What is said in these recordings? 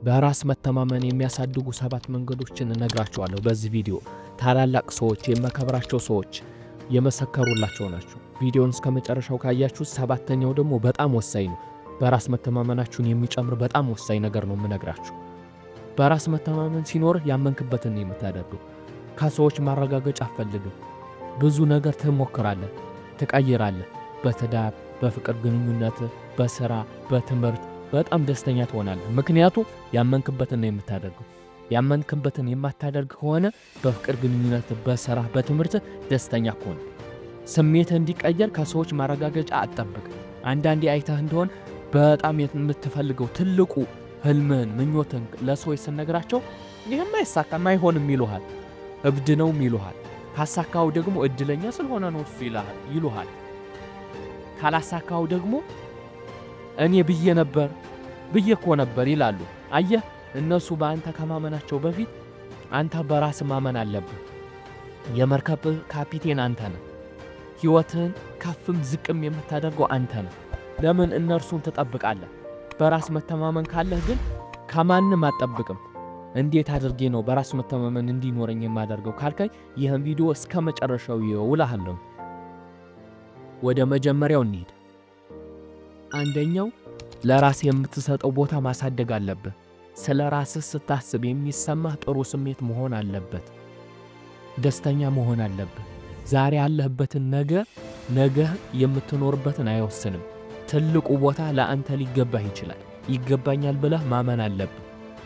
በራስ መተማመን የሚያሳድጉ 7 መንገዶችን እነግራችኋለሁ በዚህ ቪዲዮ። ታላላቅ ሰዎች የመከብራቸው ሰዎች የመሰከሩላቸው ናቸው። ቪዲዮውን እስከመጨረሻው ካያችሁ ሰባተኛው ደግሞ በጣም ወሳኝ ነው። በራስ መተማመናችሁን የሚጨምር በጣም ወሳኝ ነገር ነው የምነግራችሁ። በራስ መተማመን ሲኖር ያመንክበትን የምታደርገው። ከሰዎች ማረጋገጫ አትፈልግም። ብዙ ነገር ትሞክራለህ፣ ትቀይራለህ። በትዳር፣ በፍቅር ግንኙነት፣ በስራ፣ በትምህርት በጣም ደስተኛ ትሆናለህ። ምክንያቱም ያመንክበትን ነው የምታደርገው። ያመንክበትን የማታደርግ ከሆነ በፍቅር ግንኙነት፣ በስራ፣ በትምህርት ደስተኛ ከሆነ ስሜትህ እንዲቀየር ከሰዎች ማረጋገጫ አትጠብቅ። አንዳንዴ አይተህ እንደሆን በጣም የምትፈልገው ትልቁ ህልምህን፣ ምኞትን ለሰዎች ስነግራቸው ይህም አይሳካም አይሆንም ይሉሃል፣ እብድ ነው ይሉሃል። ካሳካው ደግሞ እድለኛ ስለሆነ ነው እሱ ይሉሃል። ካላሳካው ደግሞ እኔ ብዬ እኮ ነበር ይላሉ። አየህ፣ እነሱ በአንተ ከማመናቸው በፊት አንተ በራስ ማመን አለብህ። የመርከብ ካፒቴን አንተ ነህ። ህይወትህን ከፍም ዝቅም የምታደርገው አንተ ነህ። ለምን እነርሱን ትጠብቃለህ? በራስ መተማመን ካለህ ግን ከማንም አትጠብቅም። እንዴት አድርጌ ነው በራስ መተማመን እንዲኖረኝ የማደርገው ካልከኝ ይህን ቪዲዮ እስከ መጨረሻው ይውላልኝ። ወደ መጀመሪያው እንሂድ። አንደኛው ለራስ የምትሰጠው ቦታ ማሳደግ አለብህ። ስለ ራስህ ስታስብ የሚሰማህ ጥሩ ስሜት መሆን አለበት። ደስተኛ መሆን አለብህ። ዛሬ ያለህበትን ነገ የምትኖርበትን አይወስንም። ትልቁ ቦታ ለአንተ ሊገባህ ይችላል። ይገባኛል ብለህ ማመን አለብህ።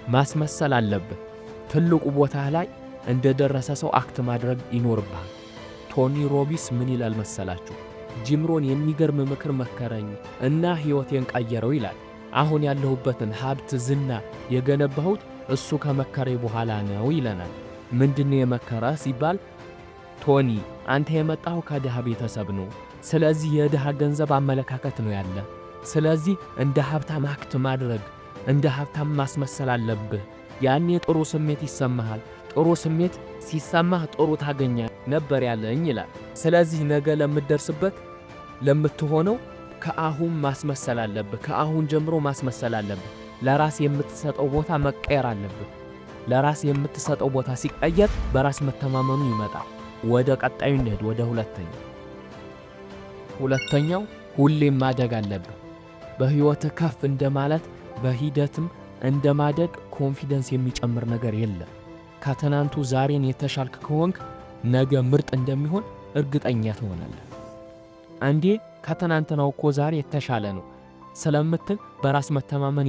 ማስመሰል አለብህ። ትልቁ ቦታ ላይ እንደደረሰ ሰው አክት ማድረግ ይኖርብሃል። ቶኒ ሮቢንስ ምን ይላል መሰላችሁ? ጂምሮን የሚገርም ምክር መከረኝ እና ህይወቴን ቀየረው ይላል። አሁን ያለሁበትን ሀብት፣ ዝና የገነባሁት እሱ ከመከረኝ በኋላ ነው ይለናል። ምንድነው የመከረ ሲባል ቶኒ አንተ የመጣው ከድሃ ቤተሰብ ነው። ስለዚህ የድሃ ገንዘብ አመለካከት ነው ያለ። ስለዚህ እንደ ሀብታም አክት ማድረግ፣ እንደ ሀብታም ማስመሰል አለብህ። ያኔ ጥሩ ስሜት ይሰማሃል። ጥሩ ስሜት ሲሰማህ ጥሩ ታገኛ ነበር ያለኝ ይላል። ስለዚህ ነገ ለምትደርስበት ለምትሆነው ከአሁን ማስመሰል አለብህ። ከአሁን ጀምሮ ማስመሰል አለብህ። ለራስ የምትሰጠው ቦታ መቀየር አለብህ። ለራስ የምትሰጠው ቦታ ሲቀየር በራስ መተማመኑ ይመጣል። ወደ ቀጣዩ እንሂድ። ወደ ሁለተኛው ሁሌም ማደግ አለብህ። በህይወትህ ከፍ እንደማለት በሂደትም እንደማደግ ኮንፊደንስ የሚጨምር ነገር የለም። ከትናንቱ ዛሬን የተሻልክ ከሆንክ ነገ ምርጥ እንደሚሆን እርግጠኛ ትሆናለህ። አንዴ ከትናንትናው እኮ ዛሬ የተሻለ ነው ስለምትል በራስ መተማመን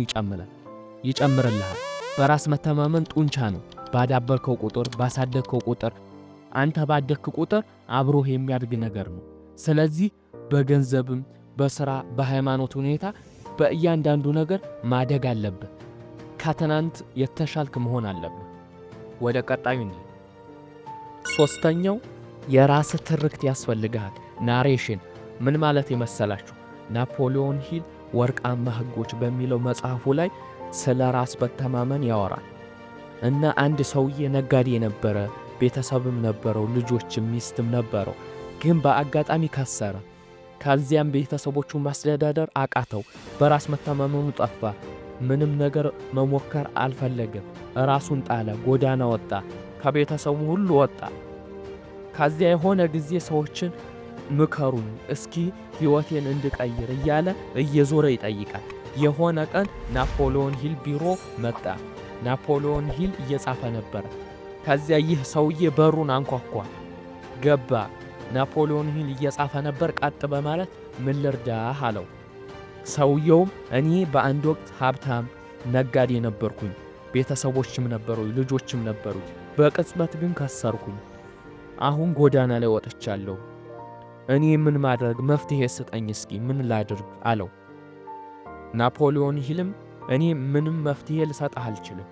ይጨምርልሃል። በራስ መተማመን ጡንቻ ነው። ባዳበርከው ቁጥር፣ ባሳደግከው ቁጥር፣ አንተ ባደግክ ቁጥር አብሮህ የሚያድግ ነገር ነው። ስለዚህ በገንዘብም፣ በስራ፣ በሃይማኖት ሁኔታ በእያንዳንዱ ነገር ማደግ አለብህ። ከትናንት የተሻልክ መሆን አለብህ። ወደ ቀጣዩ እንሂድ። ሶስተኛው የራስህ ትርክት ያስፈልግሃል። ናሬሽን ምን ማለት የመሰላችሁ? ናፖሊዮን ሂል ወርቃማ ህጎች በሚለው መጽሐፉ ላይ ስለ ራስ መተማመን ያወራል። እና አንድ ሰውዬ ነጋዴ ነበረ፣ ቤተሰብም ነበረው፣ ልጆችም ሚስትም ነበረው። ግን በአጋጣሚ ከሰረ። ከዚያም ቤተሰቦቹን ማስተዳደር አቃተው። በራስ መተማመኑ ጠፋ። ምንም ነገር መሞከር አልፈለገም። ራሱን ጣለ፣ ጎዳና ወጣ፣ ከቤተሰቡ ሁሉ ወጣ። ከዚያ የሆነ ጊዜ ሰዎችን ምከሩኝ እስኪ ህይወቴን እንድቀይር እያለ እየዞረ ይጠይቃል። የሆነ ቀን ናፖሊዮን ሂል ቢሮ መጣ። ናፖሊዮን ሂል እየጻፈ ነበር። ከዚያ ይህ ሰውዬ በሩን አንኳኳ። ገባ። ናፖሊዮን ሂል እየጻፈ ነበር። ቀጥ በማለት ምን ልርዳህ አለው። ሰውየውም እኔ በአንድ ወቅት ሀብታም ነጋዴ ነበርኩኝ፣ ቤተሰቦችም ነበሩኝ፣ ልጆችም ነበሩኝ። በቅጽበት ግን ከሰርኩኝ። አሁን ጎዳና ላይ ወጥቻለሁ። እኔ ምን ማድረግ መፍትሄ ስጠኝ እስኪ ምን ላድርግ አለው። ናፖሊዮን ሂልም እኔ ምንም መፍትሄ ልሰጥህ አልችልም፣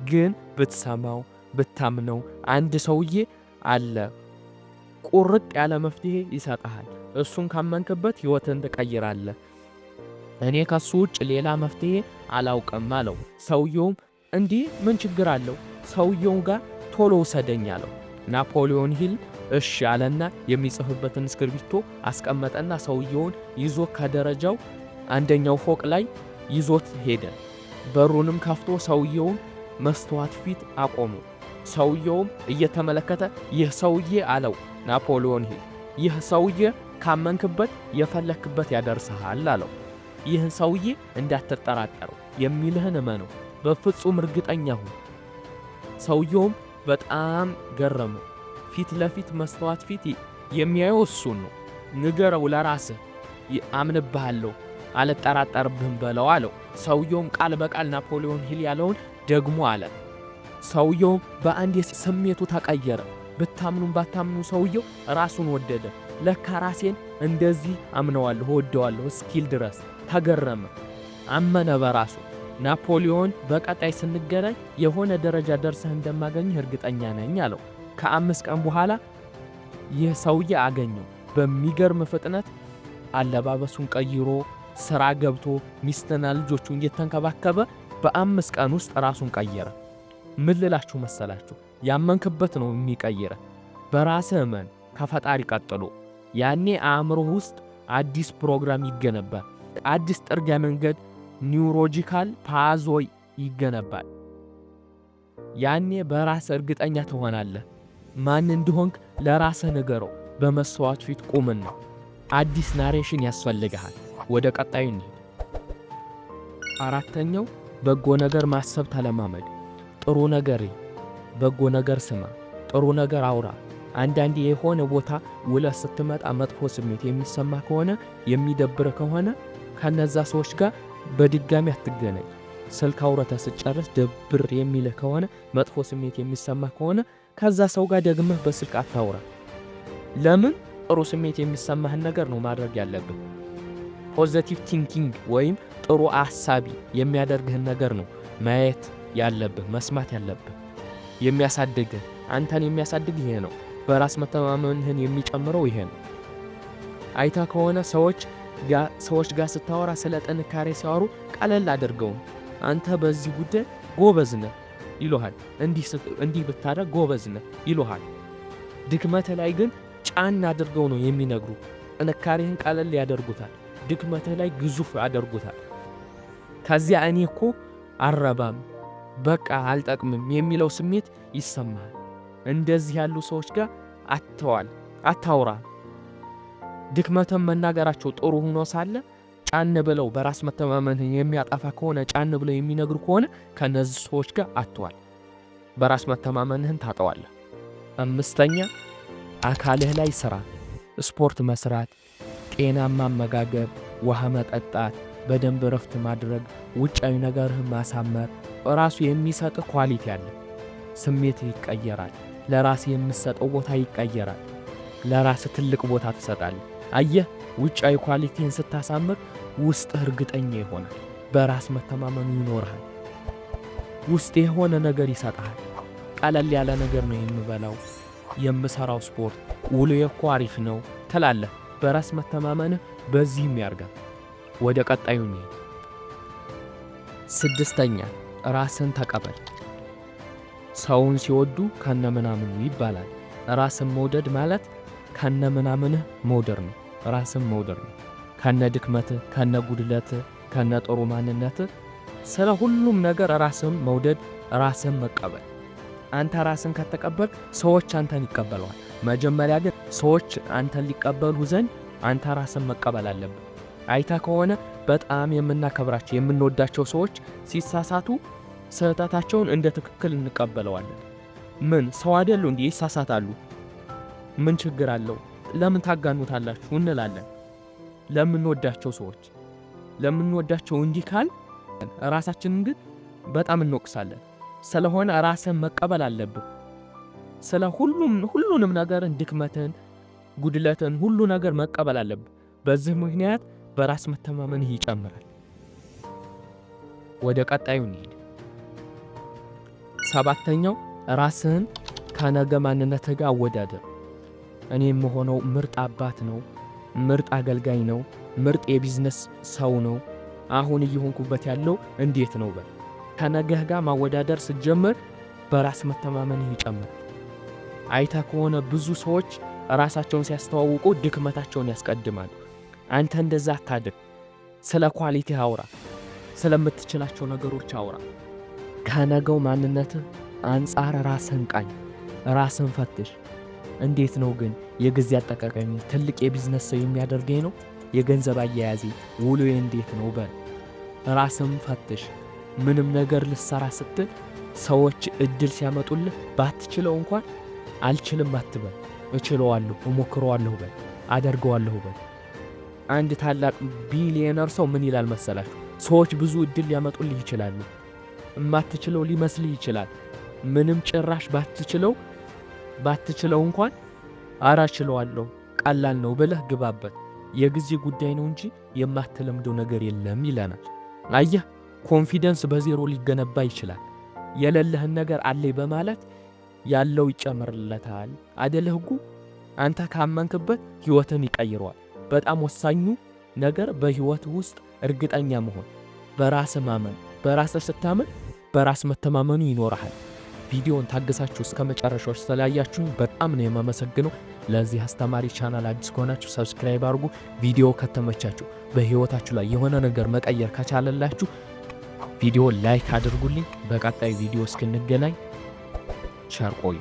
ግን ብትሰማው ብታምነው አንድ ሰውዬ አለ ቁርጥ ያለ መፍትሄ ይሰጥሃል። እሱን ካመንክበት ህይወትን ትቀይራለህ። እኔ ከሱ ውጭ ሌላ መፍትሄ አላውቅም አለው። ሰውየውም እንዲህ ምን ችግር አለው? ሰውየው ጋር ቶሎ ውሰደኝ አለው። ናፖሊዮን ሂል እሺ አለና የሚጽፍበትን እስክሪብቶ አስቀመጠና ሰውየውን ይዞ ከደረጃው አንደኛው ፎቅ ላይ ይዞት ሄደ። በሩንም ከፍቶ ሰውየውን መስተዋት ፊት አቆሙ። ሰውየውም እየተመለከተ ይህ ሰውዬ አለው ናፖሊዮን ሂል፣ ይህ ሰውዬ ካመንክበት የፈለክበት ያደርስሃል አለው። ይህን ሰውዬ እንዳትጠራጠረው፣ የሚልህን እመነው፣ በፍጹም እርግጠኛ ሁን። ሰውየውም በጣም ገረመው። ፊት ለፊት መስተዋት ፊት የሚያየው እሱን ነው። ንገረው ለራስህ፣ አምንብሃለሁ፣ አልጠራጠርብህም በለው አለው። ሰውየውም ቃል በቃል ናፖሊዮን ሂል ያለውን ደግሞ አለ። ሰውየውም በአንድ ስሜቱ ተቀየረ። ብታምኑም ባታምኑ ሰውየው ራሱን ወደደ። ለካ ራሴን እንደዚህ አምነዋለሁ ወደዋለሁ እስኪል ድረስ ተገረመ፣ አመነ በራሱ። ናፖሊዮን በቀጣይ ስንገናኝ የሆነ ደረጃ ደርሰህ እንደማገኝህ እርግጠኛ ነኝ አለው። ከ5 ቀን በኋላ ይህ ሰውዬ አገኘው። በሚገርም ፍጥነት አለባበሱን ቀይሮ ስራ ገብቶ ሚስትና ልጆቹን እየተንከባከበ በ5 ቀን ውስጥ ራሱን ቀየረ። ምን ልላችሁ መሰላችሁ? ያመንክበት ነው የሚቀይረ። በራስህ እመን ከፈጣሪ ቀጥሎ። ያኔ አእምሮ ውስጥ አዲስ ፕሮግራም ይገነባል። አዲስ ጥርጊያ መንገድ ኒውሮጂካል ፓዝዌይ ይገነባል። ያኔ በራስህ እርግጠኛ ትሆናለህ። ማን እንደሆንክ ለራስህ ንገረው። በመስዋዕት ፊት ቁምና አዲስ ናሬሽን ያስፈልግሃል። ወደ ቀጣዩ እንሂድ። 4ኛው በጎ ነገር ማሰብ ተለማመድ። ጥሩ ነገር በጎ ነገር ስማ፣ ጥሩ ነገር አውራ። አንዳንዴ የሆነ ቦታ ውለህ ስትመጣ መጥፎ ስሜት የሚሰማ ከሆነ የሚደብር ከሆነ ከነዛ ሰዎች ጋር በድጋሚ አትገናኝ። ስልክ አውረተህ ስጨርስ ድብር የሚልህ ከሆነ መጥፎ ስሜት የሚሰማ ከሆነ ከዛ ሰው ጋር ደግመህ በስልክ አታውራ። ለምን? ጥሩ ስሜት የሚሰማህን ነገር ነው ማድረግ ያለብህ። ፖዚቲቭ ቲንኪንግ ወይም ጥሩ አሳቢ የሚያደርግህን ነገር ነው ማየት ያለብህ፣ መስማት ያለብህ። የሚያሳድግህ አንተን የሚያሳድግህ ይሄ ነው። በራስ መተማመንህን የሚጨምረው ይሄ ነው። አይታ ከሆነ ሰዎች ጋር ስታወራ ስለ ጥንካሬ ሲያወሩ ቀለል አድርገው አንተ በዚህ ጉዳይ ጎበዝ ነህ ይሉሃል። እንዲህ ብታደርግ ጎበዝ ነህ ይሉሃል። ድክመትህ ላይ ግን ጫን አድርገው ነው የሚነግሩ። ጥንካሬህን ቀለል ያደርጉታል፣ ድክመትህ ላይ ግዙፍ ያደርጉታል። ከዚያ እኔ እኮ አረባም በቃ አልጠቅምም የሚለው ስሜት ይሰማል። እንደዚህ ያሉ ሰዎች ጋር አታውራ። ድክመትም መናገራቸው ጥሩ ሆኖ ሳለ ጫን ብለው በራስ መተማመንህን የሚያጠፋ ከሆነ ጫን ብለው የሚነግሩ ከሆነ ከነዚህ ሰዎች ጋር አትዋል። በራስ መተማመንህን ታጠዋለህ። 5ኛ አካልህ ላይ ስራ። ስፖርት መስራት፣ ጤናማ አመጋገብ፣ ውሃ መጠጣት፣ በደንብ ረፍት ማድረግ፣ ውጫዊ ነገርህን ማሳመር ራሱ የሚሰጥ ኳሊቲ አለ። ስሜት ይቀየራል። ለራስ የምትሰጠው ቦታ ይቀየራል። ለራስ ትልቅ ቦታ ትሰጣለህ። አየህ፣ ውጫዊ ኳሊቲን ስታሳምር ውስጥህ እርግጠኛ ይሆናል። በራስ መተማመኑ ይኖርሃል። ውስጥ የሆነ ነገር ይሰጣል። ቀለል ያለ ነገር ነው የምበላው፣ የምሰራው ስፖርት፣ ውሎዬ እኮ አሪፍ ነው ትላለህ። በራስ መተማመንህ በዚህም ያርጋል። ወደ ቀጣዩ እንሂድ። 6ኛ ራስን ተቀበል። ሰውን ሲወዱ ከነምናምኑ ይባላል። ራስን መውደድ ማለት ከነምናምንህ መውደድ ነው። ራስን መውደድ ነው። ከነ ድክመትህ፣ ከነ ጉድለትህ፣ ከነ ጥሩ ማንነትህ፣ ስለ ሁሉም ነገር ራስን መውደድ፣ ራስን መቀበል። አንተ ራስን ከተቀበል ሰዎች አንተን ይቀበለዋል። መጀመሪያ ግን ሰዎች አንተን ሊቀበሉ ዘንድ አንተ ራስን መቀበል አለብህ። አይታ ከሆነ በጣም የምናከብራቸው የምንወዳቸው ሰዎች ሲሳሳቱ ስህተታቸውን እንደ ትክክል እንቀበለዋለን። ምን ሰው አይደሉ እንዴ? ይሳሳታሉ። ምን ችግር አለው? ለምን ታጋኑታላችሁ እንላለን። ለምንወዳቸው ሰዎች ለምንወዳቸው እንዲህ ካል ራሳችንን ግን በጣም እንወቅሳለን። ስለሆነ ራስን መቀበል አለብህ። ስለ ሁሉንም ነገርን፣ ድክመትን፣ ጉድለትን ሁሉ ነገር መቀበል አለብህ። በዚህ ምክንያት በራስ መተማመንህ ይጨምራል። ወደ ቀጣዩ እንሂድ። 7ኛው ራስህን ከነገ ማንነትህ ጋር አወዳደር። እኔ የምሆነው ምርጥ አባት ነው፣ ምርጥ አገልጋይ ነው፣ ምርጥ የቢዝነስ ሰው ነው፣ አሁን እየሆንኩበት ያለው እንዴት ነው በል። ከነገህ ጋር ማወዳደር ስትጀምር በራስ መተማመንህ ይጨምራል። አይታ ከሆነ ብዙ ሰዎች ራሳቸውን ሲያስተዋውቁ ድክመታቸውን ያስቀድማሉ። አንተ እንደዛ አታድርግ። ስለ ኳሊቲ አውራ፣ ስለምትችላቸው ነገሮች አውራ። ከነገው ማንነትህ አንጻር ራስህን ቃኝ፣ ራስህን ፈትሽ። እንዴት ነው ግን የጊዜ አጠቃቀሚ ትልቅ የቢዝነስ ሰው የሚያደርገኝ ነው? የገንዘብ አያያዜ ውሎዬ እንዴት ነው በል። ራስህን ፈትሽ። ምንም ነገር ልሰራ ስትል ሰዎች እድል ሲያመጡልህ ባትችለው እንኳን አልችልም አትበል። እችለዋለሁ፣ እሞክረዋለሁ በል፣ አደርገዋለሁ በል። አንድ ታላቅ ቢሊየነር ሰው ምን ይላል መሰላችሁ? ሰዎች ብዙ እድል ሊያመጡልህ ይችላሉ። እማትችለው ሊመስልህ ይችላል። ምንም ጭራሽ ባትችለው እንኳን አራ እችለዋለሁ፣ ቀላል ነው ብለህ ግባበት። የጊዜ ጉዳይ ነው እንጂ የማትለምደው ነገር የለም ይለናል። አየህ፣ ኮንፊደንስ በዜሮ ሊገነባ ይችላል። የሌለህን ነገር አለኝ በማለት ያለው ይጨምርለታል አይደል ህጉ? አንተ ካመንክበት ህይወትን ይቀይረዋል። በጣም ወሳኙ ነገር በህይወት ውስጥ እርግጠኛ መሆን፣ በራስህ ማመን። በራስህ ስታመን በራስ መተማመኑ ይኖርሃል። ቪዲዮን ታግሳችሁ እስከ መጨረሻው ስላያችሁኝ በጣም ነው የማመሰግነው። ለዚህ አስተማሪ ቻናል አዲስ ከሆናችሁ ሰብስክራይብ አድርጉ። ቪዲዮ ከተመቻችሁ በህይወታችሁ ላይ የሆነ ነገር መቀየር ከቻለላችሁ ቪዲዮ ላይክ አድርጉልኝ። በቀጣይ ቪዲዮ እስክንገናኝ ቸር ቆዩ።